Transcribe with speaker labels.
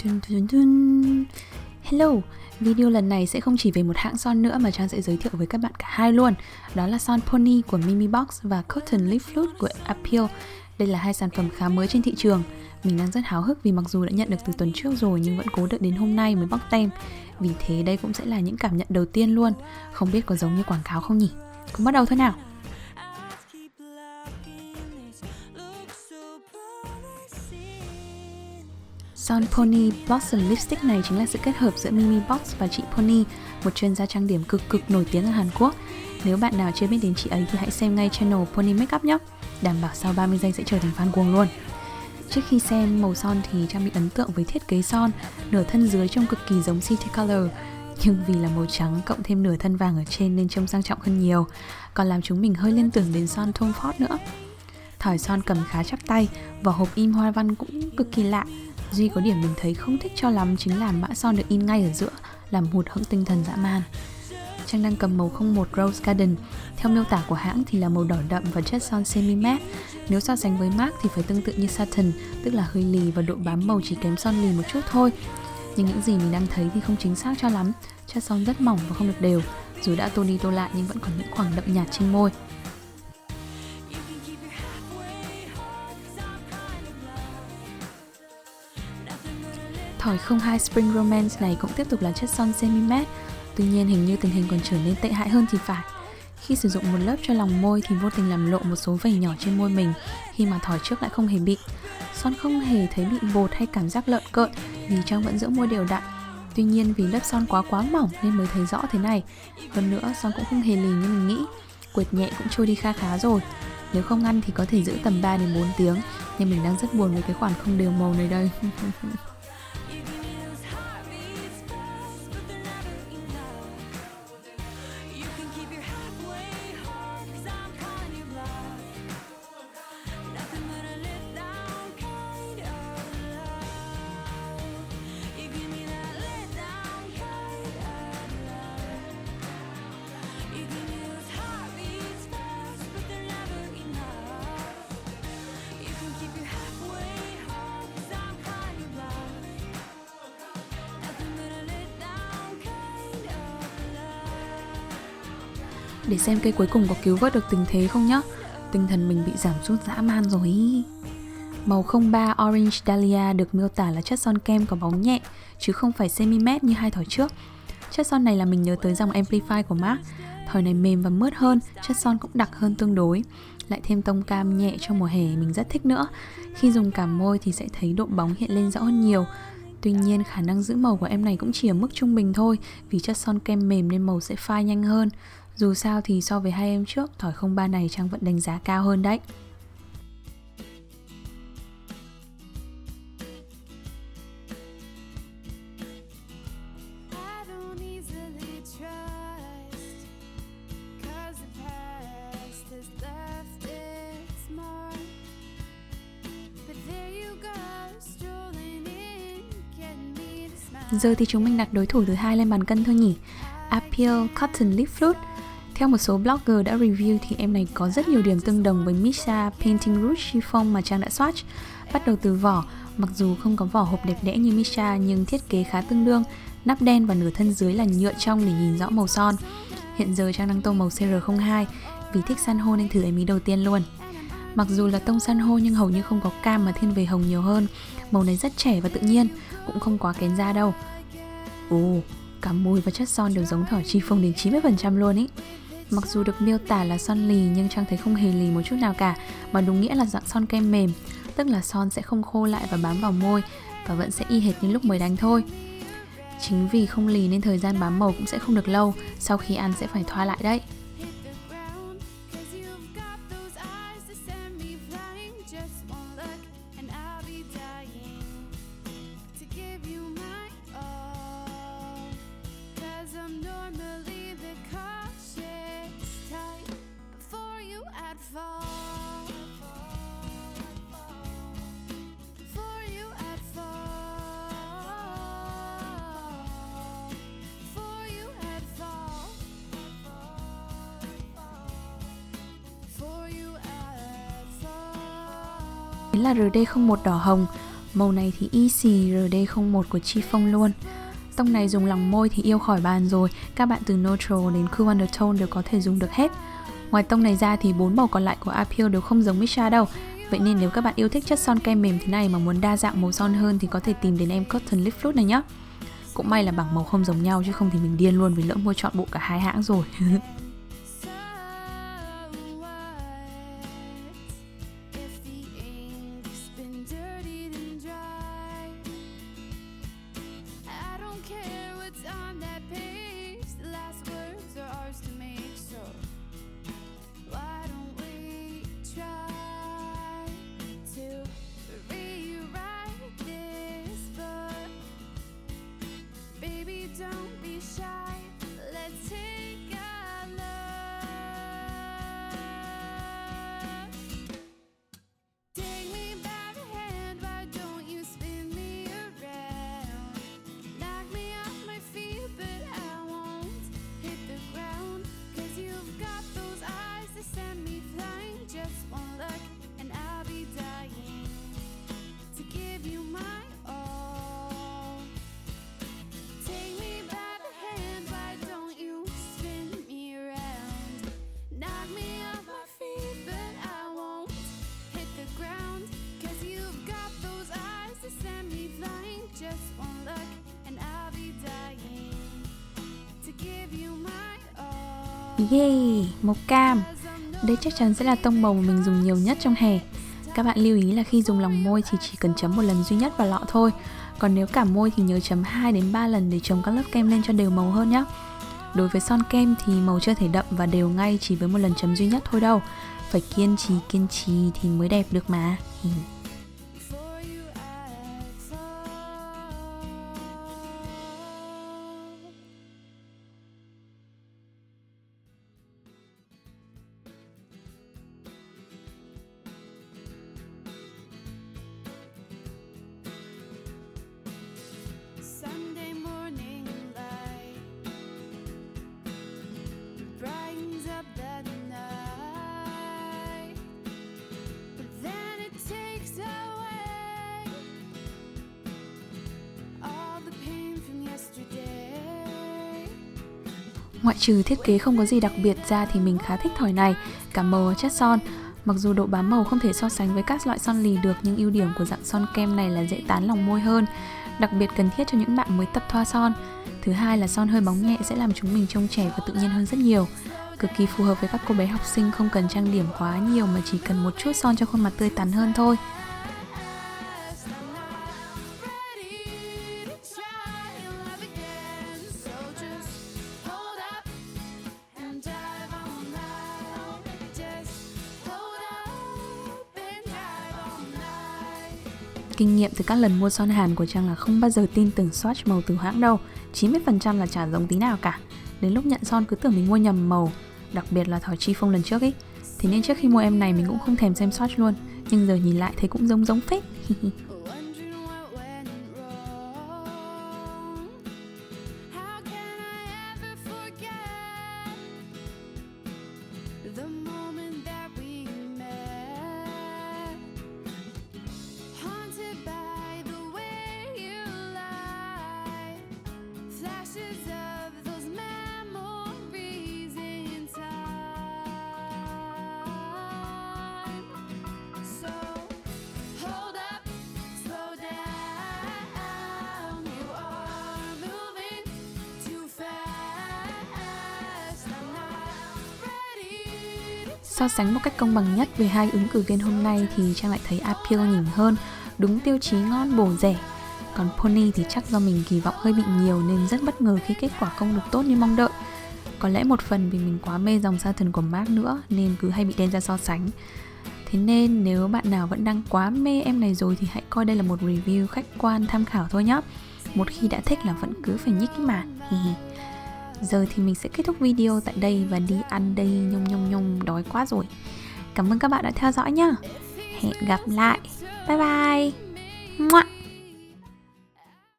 Speaker 1: Dun dun dun. Hello, video lần này sẽ không chỉ về một hãng son nữa mà Trang sẽ giới thiệu với các bạn cả hai luôn. Đó là son Pony của Mimi Box và Cotton Lip Flute của Appeal. Đây là hai sản phẩm khá mới trên thị trường. Mình đang rất háo hức vì mặc dù đã nhận được từ tuần trước rồi nhưng vẫn cố đợi đến hôm nay mới bóc tem. Vì thế đây cũng sẽ là những cảm nhận đầu tiên luôn. Không biết có giống như quảng cáo không nhỉ? Cùng bắt đầu thôi nào. Son Pony Blossom Lipstick này chính là sự kết hợp giữa Mimi Box và chị Pony, một chuyên gia trang điểm cực nổi tiếng ở Hàn Quốc. Nếu bạn nào chưa biết đến chị ấy thì hãy xem ngay channel Pony Makeup nhé. Đảm bảo sau 30 giây sẽ trở thành fan cuồng luôn. Trước khi xem màu son thì Trang bị ấn tượng với thiết kế son, nửa thân dưới trông cực kỳ giống City Color. Nhưng vì là màu trắng cộng thêm nửa thân vàng ở trên nên trông sang trọng hơn nhiều, còn làm chúng mình hơi liên tưởng đến son Tom Ford nữa. Thỏi son cầm khá chắc tay, vỏ hộp in hoa văn cũng cực kỳ lạ. Duy có điểm mình thấy không thích cho lắm chính là mã son được in ngay ở giữa, làm hụt hẫng tinh thần dã man. Trang đang cầm màu 01 Rose Garden. Theo miêu tả của hãng thì là màu đỏ đậm và chất son semi matte. Nếu so sánh với MAC thì phải tương tự như Satin, tức là hơi lì và độ bám màu chỉ kém son lì một chút thôi. Nhưng những gì mình đang thấy thì không chính xác cho lắm. Chất son rất mỏng và không được đều. Dù đã tô đi tô lại nhưng vẫn còn những khoảng đậm nhạt trên môi. Thỏi 02 Spring Romance này cũng tiếp tục là chất son semi matte. Tuy nhiên hình như tình hình còn trở nên tệ hại hơn thì phải. Khi sử dụng một lớp cho lòng môi thì vô tình làm lộ một số vảy nhỏ trên môi mình, khi mà thỏi trước lại không hề bị. Son không hề thấy bị bột hay cảm giác lợn cợn vì Trang vẫn giữ môi đều đặn. Tuy nhiên vì lớp son quá mỏng nên mới thấy rõ thế này. Hơn nữa son cũng không hề lì như mình nghĩ. Quệt nhẹ cũng trôi đi khá rồi. Nếu không ăn thì có thể giữ tầm 3 đến 4 tiếng. Nhưng mình đang rất buồn với cái khoản không đều màu này đây. Để xem cây cuối cùng có cứu vớt được tình thế không nhá. Tinh thần mình bị giảm sút dã man rồi. Màu 03 Orange Dahlia được miêu tả là chất son kem có bóng nhẹ, chứ không phải semi matte như hai thỏi trước. Chất son này là mình nhớ tới dòng Amplify của MAC. Thỏi này mềm và mướt hơn, chất son cũng đặc hơn tương đối. Lại thêm tông cam nhẹ trong mùa hè mình rất thích nữa. Khi dùng cả môi thì sẽ thấy độ bóng hiện lên rõ hơn nhiều. Tuy nhiên khả năng giữ màu của em này cũng chỉ ở mức trung bình thôi, vì chất son kem mềm nên màu sẽ phai nhanh hơn. Dù sao thì so với hai em trước, thỏi 03 này Trang vẫn đánh giá cao hơn đấy. Giờ thì chúng mình đặt đối thủ thứ hai lên bàn cân thôi nhỉ. Appeal Cotton Lip Flute. Theo một số blogger đã review thì em này có rất nhiều điểm tương đồng với Missha Painting Rouge Chiffon mà Trang đã swatch. Bắt đầu từ vỏ, mặc dù không có vỏ hộp đẹp đẽ như Missha nhưng thiết kế khá tương đương, nắp đen và nửa thân dưới là nhựa trong để nhìn rõ màu son. Hiện giờ Trang đang tô màu CR02 vì thích san hô nên thử em ý đầu tiên luôn. Mặc dù là tông san hô nhưng hầu như không có cam mà thiên về hồng nhiều hơn. Màu này rất trẻ và tự nhiên, cũng không quá kén da đâu. Cả mùi và chất son đều giống thỏi Chiffon đến 90% luôn ý. Mặc dù được miêu tả là son lì nhưng Trang thấy không hề lì một chút nào cả, mà đúng nghĩa là dạng son kem mềm, tức là son sẽ không khô lại và bám vào môi và vẫn sẽ y hệt như lúc mới đánh thôi. Chính vì không lì nên thời gian bám màu cũng sẽ không được lâu, sau khi ăn sẽ phải thoa lại đấy. Là RD01 đỏ hồng. Màu này thì Easy RD01 của Chi Phong luôn. Tông này dùng lòng môi thì yêu khỏi bàn rồi, các bạn từ neutral đến cool undertone đều có thể dùng được hết. Ngoài tông này ra thì 4 màu còn lại của Appeal đều không giống Missha đâu. Vậy nên nếu các bạn yêu thích chất son kem mềm thế này mà muốn đa dạng màu son hơn thì có thể tìm đến em Cotton Lip Fluid này nhé. Cũng may là bảng màu không giống nhau chứ không thì mình điên luôn vì lỡ mua chọn bộ cả hai hãng rồi. Yeah, màu cam. Đây chắc chắn sẽ là tông màu mà mình dùng nhiều nhất trong hè. Các bạn lưu ý là khi dùng lòng môi thì chỉ cần chấm một lần duy nhất vào lọ thôi. Còn nếu cả môi thì nhớ chấm 2 đến 3 lần để chồng các lớp kem lên cho đều màu hơn nhé. Đối với son kem thì màu chưa thể đậm và đều ngay chỉ với một lần chấm duy nhất thôi đâu. Phải kiên trì thì mới đẹp được mà. Ngoại trừ thiết kế không có gì đặc biệt ra thì mình khá thích thỏi này, cả màu và chất son. Mặc dù độ bám màu không thể so sánh với các loại son lì được, nhưng ưu điểm của dạng son kem này là dễ tán lòng môi hơn, đặc biệt cần thiết cho những bạn mới tập thoa son. Thứ hai là son hơi bóng nhẹ sẽ làm chúng mình trông trẻ và tự nhiên hơn rất nhiều. Cực kỳ phù hợp với các cô bé học sinh không cần trang điểm quá nhiều mà chỉ cần một chút son cho khuôn mặt tươi tắn hơn thôi. Kinh nghiệm từ các lần mua son Hàn của Trang là không bao giờ tin tưởng swatch màu từ hãng đâu. 90% là chả giống tí nào cả. Đến lúc nhận son cứ tưởng mình mua nhầm màu, đặc biệt là thỏi Chi Phong lần trước ý. Thế nên trước khi mua em này mình cũng không thèm xem swatch luôn. Nhưng giờ nhìn lại thấy cũng giống phết. So sánh một cách công bằng nhất về hai ứng cử viên hôm nay thì Trang lại thấy Appeal nhỉnh hơn, đúng tiêu chí ngon bổ rẻ. Còn Pony thì chắc do mình kỳ vọng hơi bị nhiều nên rất bất ngờ khi kết quả không được tốt như mong đợi. Có lẽ một phần vì mình quá mê dòng Satin của MAC nữa nên cứ hay bị đem ra so sánh. Thế nên nếu bạn nào vẫn đang quá mê em này rồi thì hãy coi đây là một review khách quan tham khảo thôi nhé. Một khi đã thích là vẫn cứ phải nhích mà. Giờ thì mình sẽ kết thúc video tại đây và đi ăn đây, nhông đói quá rồi. Cảm ơn các bạn đã theo dõi nhá. Hẹn gặp lại. Bye bye.